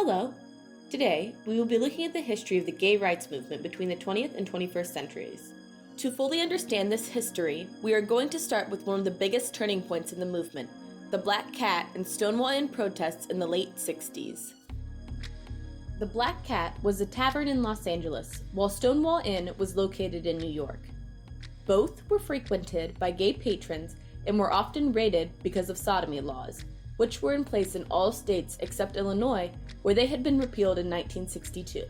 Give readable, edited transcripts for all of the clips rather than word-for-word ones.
Hello! Today, we will be looking at the history of the gay rights movement between the 20th and 21st centuries. To fully understand this history, we are going to start with one of the biggest turning points in the movement, the Black Cat and Stonewall Inn protests in the late 60s. The Black Cat was a tavern in Los Angeles, while Stonewall Inn was located in New York. Both were frequented by gay patrons and were often raided because of sodomy laws, which were in place in all states except Illinois, where they had been repealed in 1962.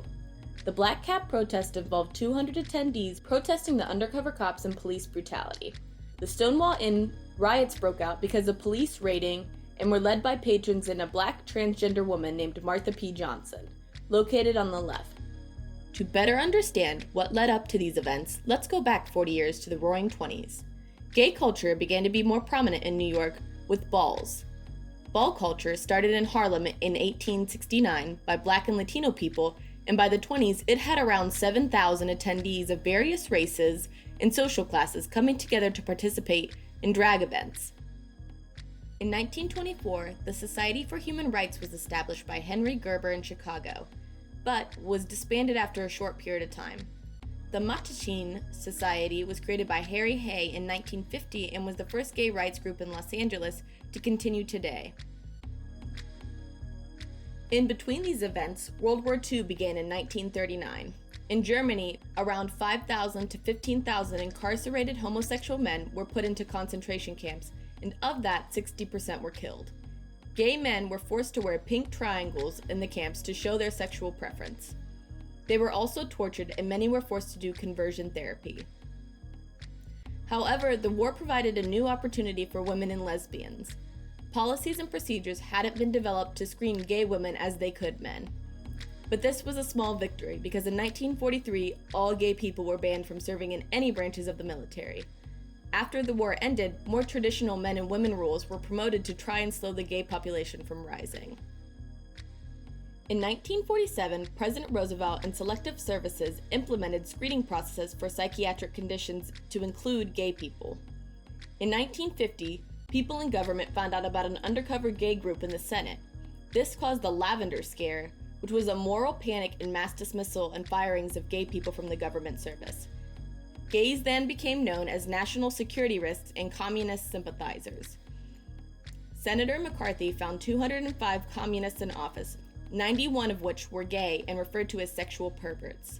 The Black Cat protest involved 200 attendees protesting the undercover cops and police brutality. The Stonewall Inn riots broke out because of police raiding and were led by patrons and a black transgender woman named Martha P. Johnson, located on the left. To better understand what led up to these events, let's go back 40 years to the Roaring '20s. Gay culture began to be more prominent in New York with balls. Ball culture started in Harlem in 1869 by Black and Latino people, and by the 20s it had around 7,000 attendees of various races and social classes coming together to participate in drag events. In 1924, the Society for Human Rights was established by Henry Gerber in Chicago, but was disbanded after a short period of time. The Mattachine Society was created by Harry Hay in 1950 and was the first gay rights group in Los Angeles to continue today. In between these events, World War II began in 1939. In Germany, around 5,000 to 15,000 incarcerated homosexual men were put into concentration camps, and of that, 60% were killed. Gay men were forced to wear pink triangles in the camps to show their sexual preference. They were also tortured, and many were forced to do conversion therapy. However, the war provided a new opportunity for women and lesbians. Policies and procedures hadn't been developed to screen gay women as they could men. But this was a small victory because in 1943, all gay people were banned from serving in any branches of the military. After the war ended, more traditional men and women rules were promoted to try and slow the gay population from rising. In 1947, President Roosevelt and Selective Services implemented screening processes for psychiatric conditions to include gay people. In 1950, people in government found out about an undercover gay group in the Senate. This caused the Lavender Scare, which was a moral panic and mass dismissal and firings of gay people from the government service. Gays then became known as national security risks and communist sympathizers. Senator McCarthy found 205 communists in office, 91 of which were gay and referred to as sexual perverts.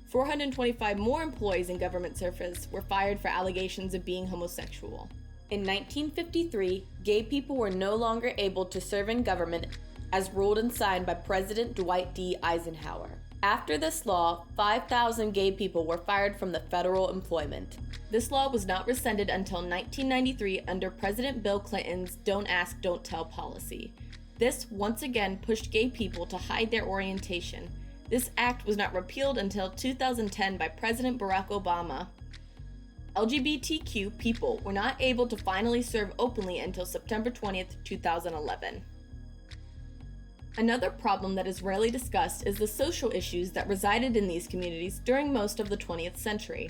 425 more employees in government service were fired for allegations of being homosexual. In 1953, gay people were no longer able to serve in government as ruled and signed by President Dwight D. Eisenhower. After this law, 5,000 gay people were fired from the federal employment. This law was not rescinded until 1993 under President Bill Clinton's Don't Ask, Don't Tell policy. This once again pushed gay people to hide their orientation. This act was not repealed until 2010 by President Barack Obama. LGBTQ people were not able to finally serve openly until September 20th, 2011. Another problem that is rarely discussed is the social issues that resided in these communities during most of the 20th century.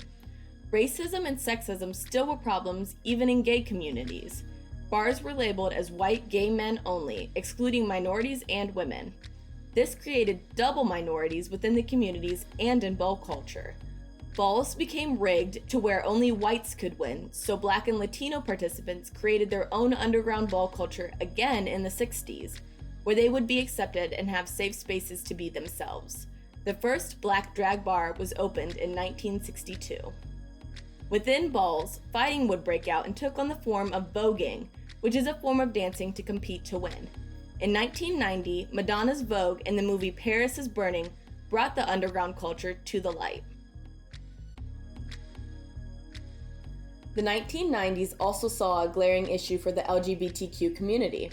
Racism and sexism still were problems even in gay communities. Bars were labeled as white gay men only, excluding minorities and women. This created double minorities within the communities and in ball culture. Balls became rigged to where only whites could win, so Black and Latino participants created their own underground ball culture again in the 60s, where they would be accepted and have safe spaces to be themselves. The first Black drag bar was opened in 1962. Within balls, fighting would break out and took on the form of voguing, which is a form of dancing to compete to win. In 1990, Madonna's Vogue in the movie Paris is Burning brought the underground culture to the light. The 1990s also saw a glaring issue for the LGBTQ community,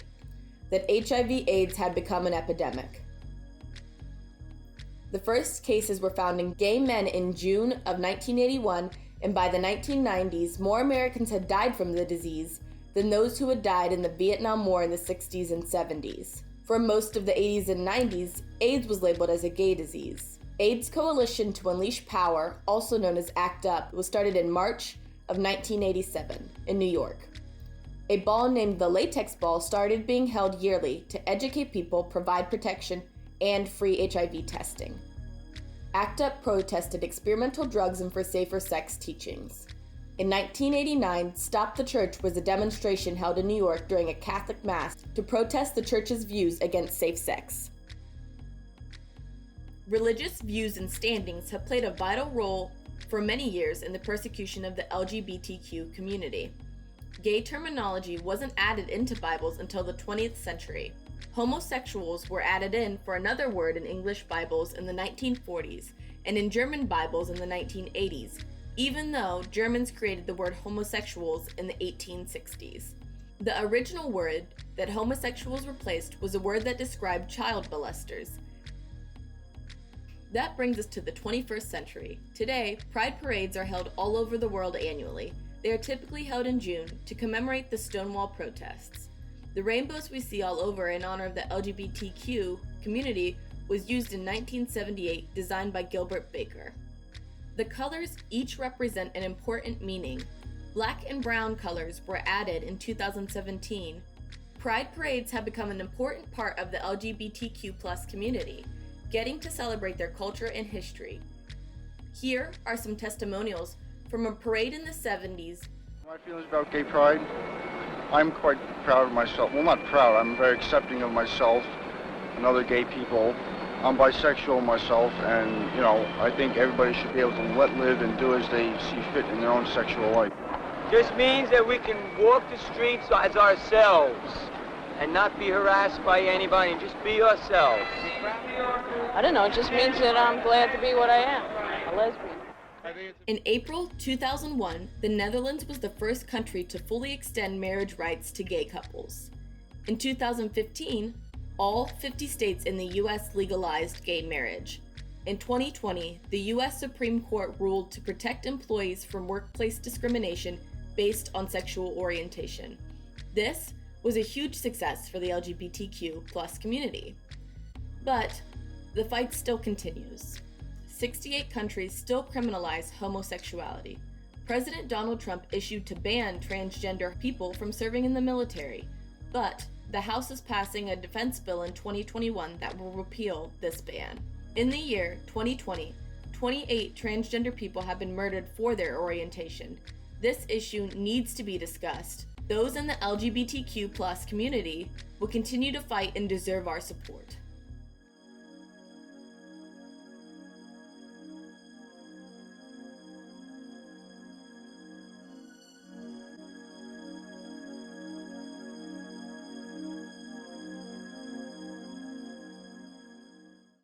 that HIV/AIDS had become an epidemic. The first cases were found in gay men in June of 1981, and by the 1990s, more Americans had died from the disease than those who had died in the Vietnam War in the 60s and 70s. For most of the 80s and 90s, AIDS was labeled as a gay disease. AIDS Coalition to Unleash Power, also known as ACT UP, was started in March of 1987 in New York. A ball named the Latex Ball started being held yearly to educate people, provide protection, and free HIV testing. ACT UP protested experimental drugs and for safer sex teachings. In 1989, Stop the Church was a demonstration held in New York during a Catholic Mass to protest the church's views against safe sex. Religious views and standings have played a vital role for many years in the persecution of the LGBTQ community. Gay terminology wasn't added into Bibles until the 20th century. Homosexuals were added in for another word in English Bibles in the 1940s and in German Bibles in the 1980s, even though Germans created the word homosexuals in the 1860s. The original word that homosexuals replaced was a word that described child molesters. That brings us to the 21st century. Today, pride parades are held all over the world annually. They are typically held in June to commemorate the Stonewall protests. The rainbows we see all over in honor of the LGBTQ community was used in 1978, designed by Gilbert Baker. The colors each represent an important meaning. Black and brown colors were added in 2017. Pride parades have become an important part of the LGBTQ+ community, getting to celebrate their culture and history. Here are some testimonials from a parade in the 70s. My feelings about gay pride, I'm quite proud of myself. Well, not proud, I'm very accepting of myself and other gay people. I'm bisexual myself, and, I think everybody should be able to live and do as they see fit in their own sexual life. Just means that we can walk the streets as ourselves and not be harassed by anybody, and just be ourselves. I don't know, it just means that I'm glad to be what I am, a lesbian. In April 2001, the Netherlands was the first country to fully extend marriage rights to gay couples. In 2015, all 50 states in the U.S. legalized gay marriage. In 2020, the U.S. Supreme Court ruled to protect employees from workplace discrimination based on sexual orientation. This was a huge success for the LGBTQ+ community. But the fight still continues. 68 countries still criminalize homosexuality. President Donald Trump issued to ban transgender people from serving in the military, but the House is passing a defense bill in 2021 that will repeal this ban. In the year 2020, 28 transgender people have been murdered for their orientation. This issue needs to be discussed. Those in the LGBTQ+ community will continue to fight and deserve our support.